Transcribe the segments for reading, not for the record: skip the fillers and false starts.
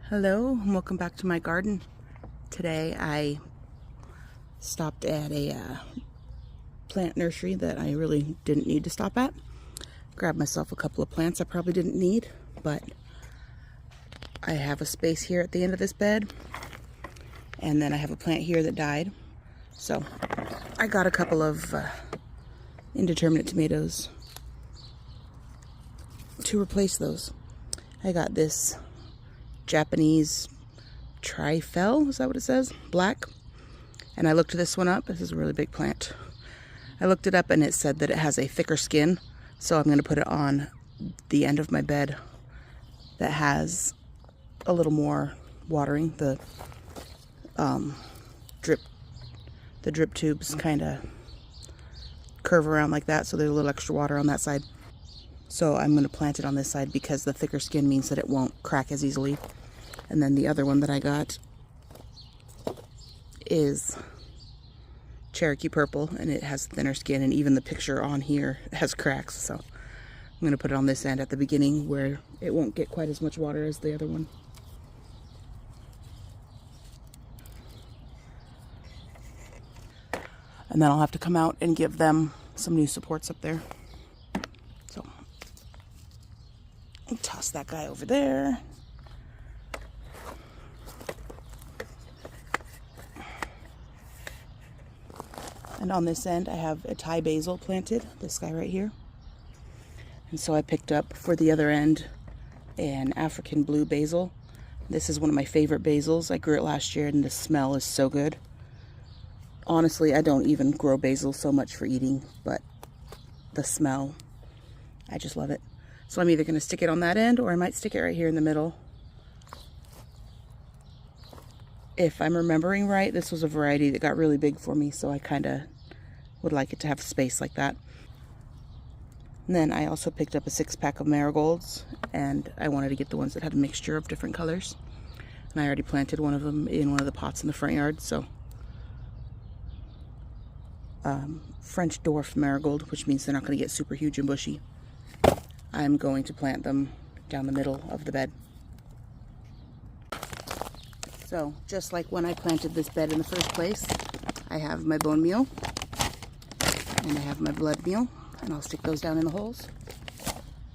Hello and welcome back to my garden. Today I stopped at a plant nursery that I really didn't need to stop at. Grabbed myself a couple of plants I probably didn't need, but I have a space here at the end of this bed, and then I have a plant here that died. So I got a couple of indeterminate tomatoes to replace those. I got this Japanese trifle, is that what it says? Black. And I looked this one up. This is a really big plant. I looked it up and it said that it has a thicker skin, so I'm going to put it on the end of my bed that has a little more watering. The drip tubes kind of curve around like that, so there's a little extra water on that side. So I'm going to plant it on this side because the thicker skin means that it won't crack as easily. And then the other one that I got is Cherokee Purple, and it has thinner skin, and even the picture on here has cracks. So I'm going to put it on this end at the beginning where it won't get quite as much water as the other one. And then I'll have to come out and give them some new supports up there. So I'll toss that guy over there. And on this end, I have a Thai basil planted, this guy right here. And so I picked up for the other end an African blue basil. This is one of my favorite basils. I grew it last year and the smell is so good. Honestly, I don't even grow basil so much for eating, but the smell, I just love it. So I'm either going to stick it on that end or I might stick it right here in the middle. If I'm remembering right, this was a variety that got really big for me, so I kind of would like it to have space like that. And then I also picked up a 6-pack of marigolds, and I wanted to get the ones that had a mixture of different colors. And I already planted one of them in one of the pots in the front yard, so French dwarf marigold, which means they're not going to get super huge and bushy. I'm going to plant them down the middle of the bed. So, just like when I planted this bed in the first place, I have my bone meal, and I have my blood meal, and I'll stick those down in the holes.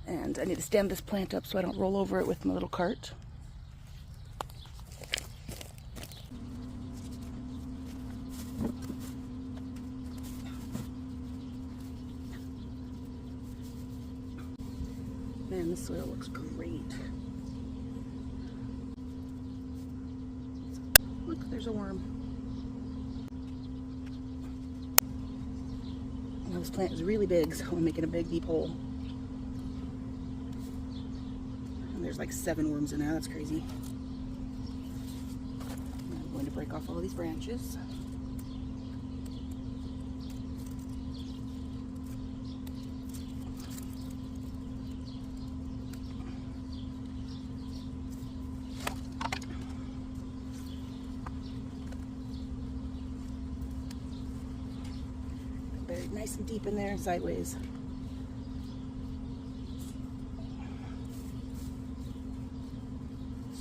And I need to stand this plant up so I don't roll over it with my little cart. Man, this soil looks great. Look, there's a worm. Now this plant is really big, so I'm making a big deep hole. And there's like 7 worms in there, that's crazy. I'm going to break off all of these branches. Buried nice and deep in there, sideways.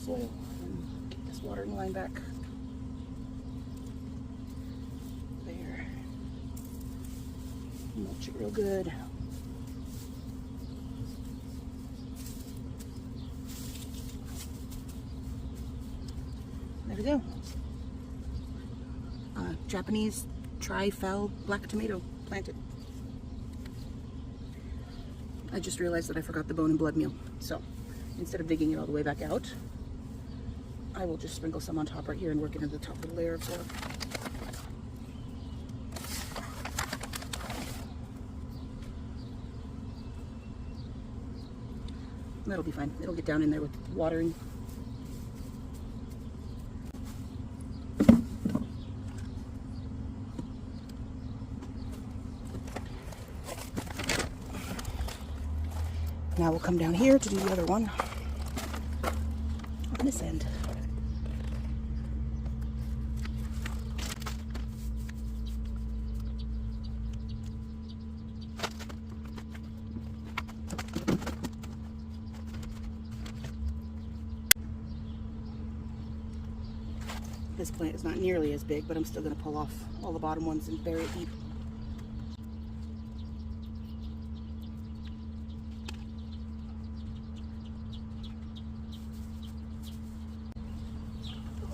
Soil, and get this watering line back. There. Mulch it real good. There we go. Japanese trifle black tomato planted. I just realized that I forgot the bone and blood meal, so instead of digging it all the way back out, I will just sprinkle some on top right here and work it into the top of the layer of soil. That'll be fine. It'll get down in there with watering. Now we'll come down here to do the other one on this end. This plant is not nearly as big, but I'm still going to pull off all the bottom ones and bury it deep.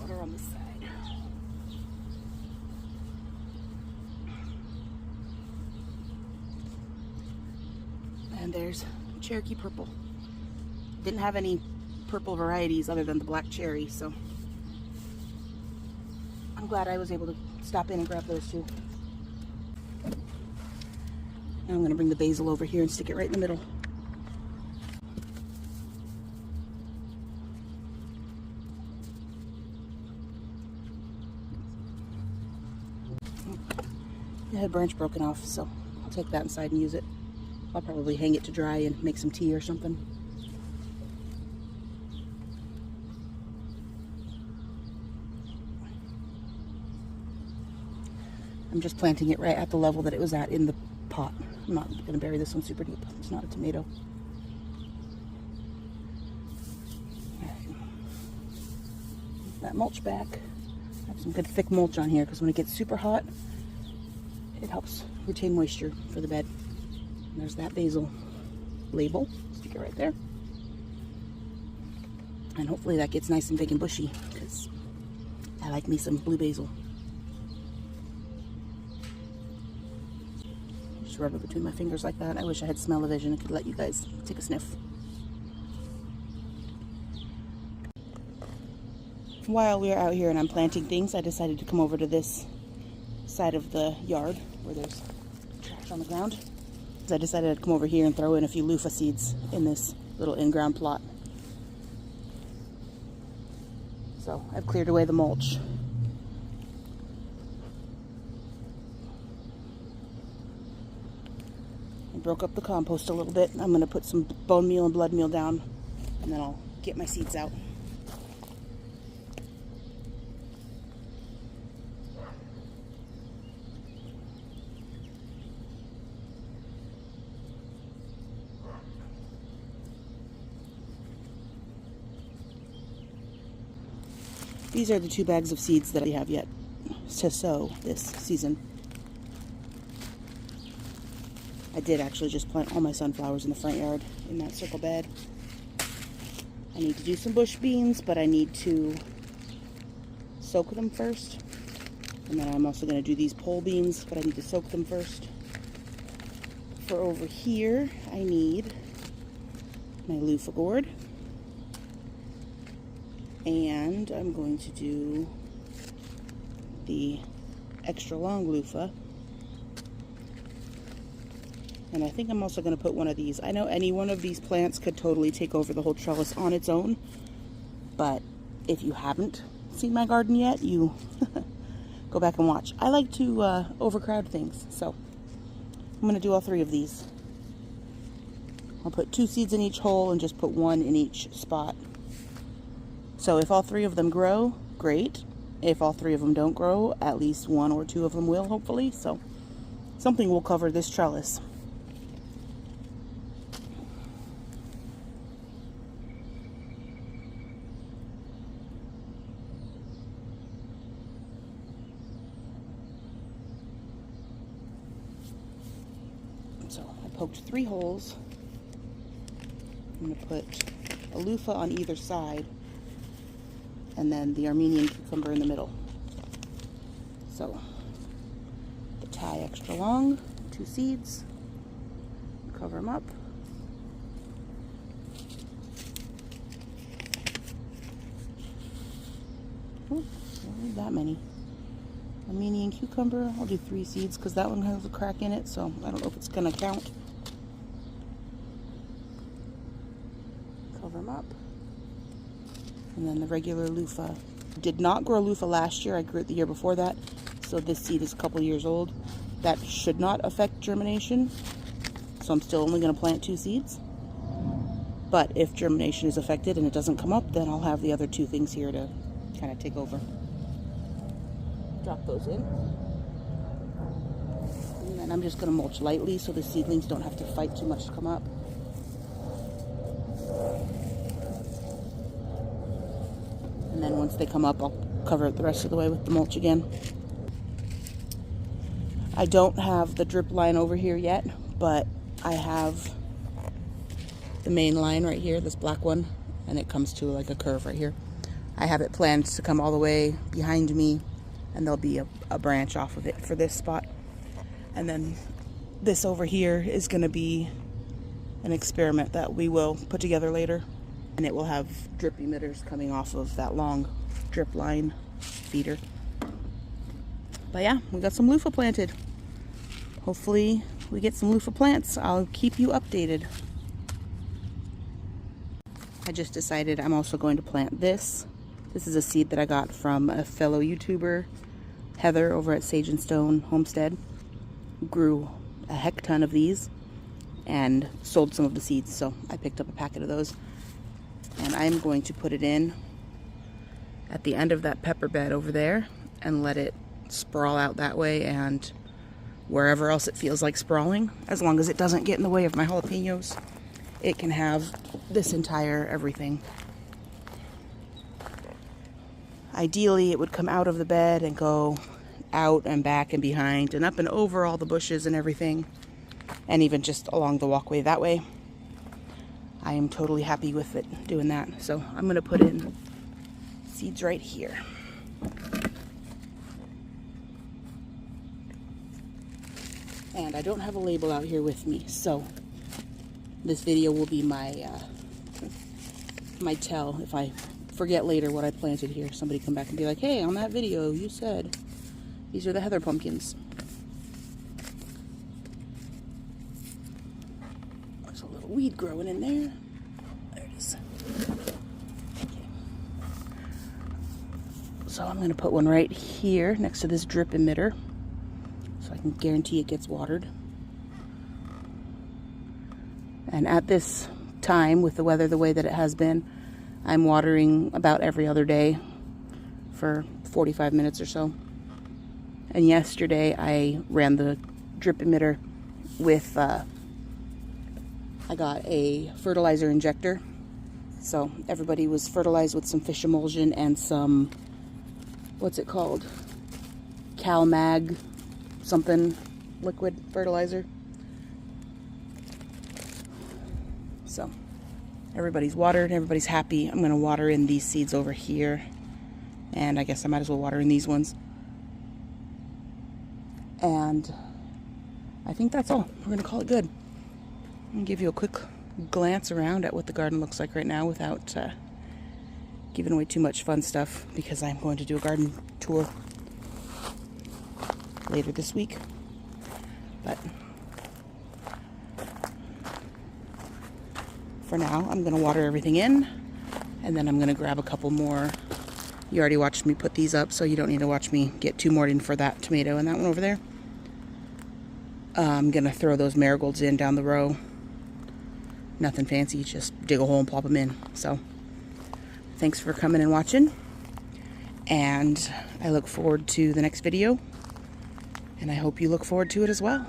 Water on this side. And there's Cherokee purple. Didn't have any purple varieties other than the black cherry, so I'm glad I was able to stop in and grab those two. Now I'm going to bring the basil over here and stick it right in the middle. It had a branch broken off, so I'll take that inside and use it. I'll probably hang it to dry and make some tea or something. I'm just planting it right at the level that it was at in the pot. I'm not going to bury this one super deep. It's not a tomato. Right. That mulch back. I have some good thick mulch on here because when it gets super hot, it helps retain moisture for the bed. And there's that basil label. Stick it right there. And hopefully that gets nice and big and bushy because I like me some blue basil. Rub it between my fingers like that. I wish I had smell-o-vision and could let you guys take a sniff. While we're out here and I'm planting things, I decided to come over to this side of the yard where there's trash on the ground. So I decided I'd come over here and throw in a few loofah seeds in this little in-ground plot. So I've cleared away the mulch. Broke up the compost a little bit. I'm going to put some bone meal and blood meal down, and then I'll get my seeds out. These are the 2 bags of seeds that I have yet to sow this season. I did actually just plant all my sunflowers in the front yard in that circle bed. I need to do some bush beans, but I need to soak them first. And then I'm also going to do these pole beans, but I need to soak them first. For over here, I need my loofah gourd. And I'm going to do the extra long loofah. And I think I'm also going to put one of these. I know any one of these plants could totally take over the whole trellis on its own. But if you haven't seen my garden yet, you go back and watch. I like to overcrowd things. So I'm going to do all 3 of these. I'll put 2 seeds in each hole and just put 1 in each spot. So if all 3 of them grow, great. If all 3 of them don't grow, at least 1 or 2 of them will, hopefully. So something will cover this trellis. So I poked 3 holes. I'm going to put a loofah on either side and then the Armenian cucumber in the middle. So the tie extra long, 2 seeds, cover them up. Oh, don't need that many. Armenian cucumber, I'll do 3 seeds because that one has a crack in it, so I don't know if it's going to count. Cover them up. And then the regular loofah. Did not grow loofah last year, I grew it the year before that, so this seed is a couple years old. That should not affect germination, so I'm still only going to plant 2 seeds. But if germination is affected and it doesn't come up, then I'll have the other 2 things here to kind of take over. Drop those in. And then I'm just going to mulch lightly so the seedlings don't have to fight too much to come up. And And then once they come up, I'll cover it the rest of the way with the mulch again. I don't have the drip line over here yet, but I have the main line right here, this black one, and it comes to like a curve right here. I have it planned to come all the way behind me, and there'll be a branch off of it for this spot. And then this over here is going to be an experiment that we will put together later, and it will have drip emitters coming off of that long drip line feeder. But yeah, we got some loofah planted. Hopefully we get some loofah plants. I'll keep you updated. I just decided I'm also going to plant this. This is a seed that I got from a fellow YouTuber, Heather, over at Sage and Stone Homestead. Grew a heck ton of these and sold some of the seeds, so I picked up a packet of those. And I'm going to put it in at the end of that pepper bed over there and let it sprawl out that way, and wherever else it feels like sprawling, as long as it doesn't get in the way of my jalapenos, it can have this entire everything. Ideally, it would come out of the bed and go out and back and behind and up and over all the bushes and everything, and even just along the walkway that way. I am totally happy with it doing that. So I'm going to put in seeds right here. And I don't have a label out here with me, so this video will be my my tell. If I forget later what I planted here, somebody come back and be like, hey, on that video you said these are the heather pumpkins. There's a little weed growing in there. There it is. Okay. So I'm going to put one right here next to this drip emitter, so I can guarantee it gets watered. And at this time, with the weather the way that it has been, I'm watering about every other day for 45 minutes or so. And yesterday I ran the drip emitter with, I got a fertilizer injector. So everybody was fertilized with some fish emulsion and some, what's it called? CalMag something liquid fertilizer. So everybody's watered, everybody's happy. I'm going to water in these seeds over here, and I guess I might as well water in these ones. And I think that's all. We're going to call it good. I'm going to give you a quick glance around at what the garden looks like right now without giving away too much fun stuff, because I'm going to do a garden tour later this week. But for now, I'm going to water everything in, and then I'm going to grab a couple more. You already watched me put these up, so you don't need to watch me get two more in for that tomato and that one over there. I'm going to throw those marigolds in down the row. Nothing fancy, just dig a hole and plop them in. So thanks for coming and watching, and I look forward to the next video, and I hope you look forward to it as well.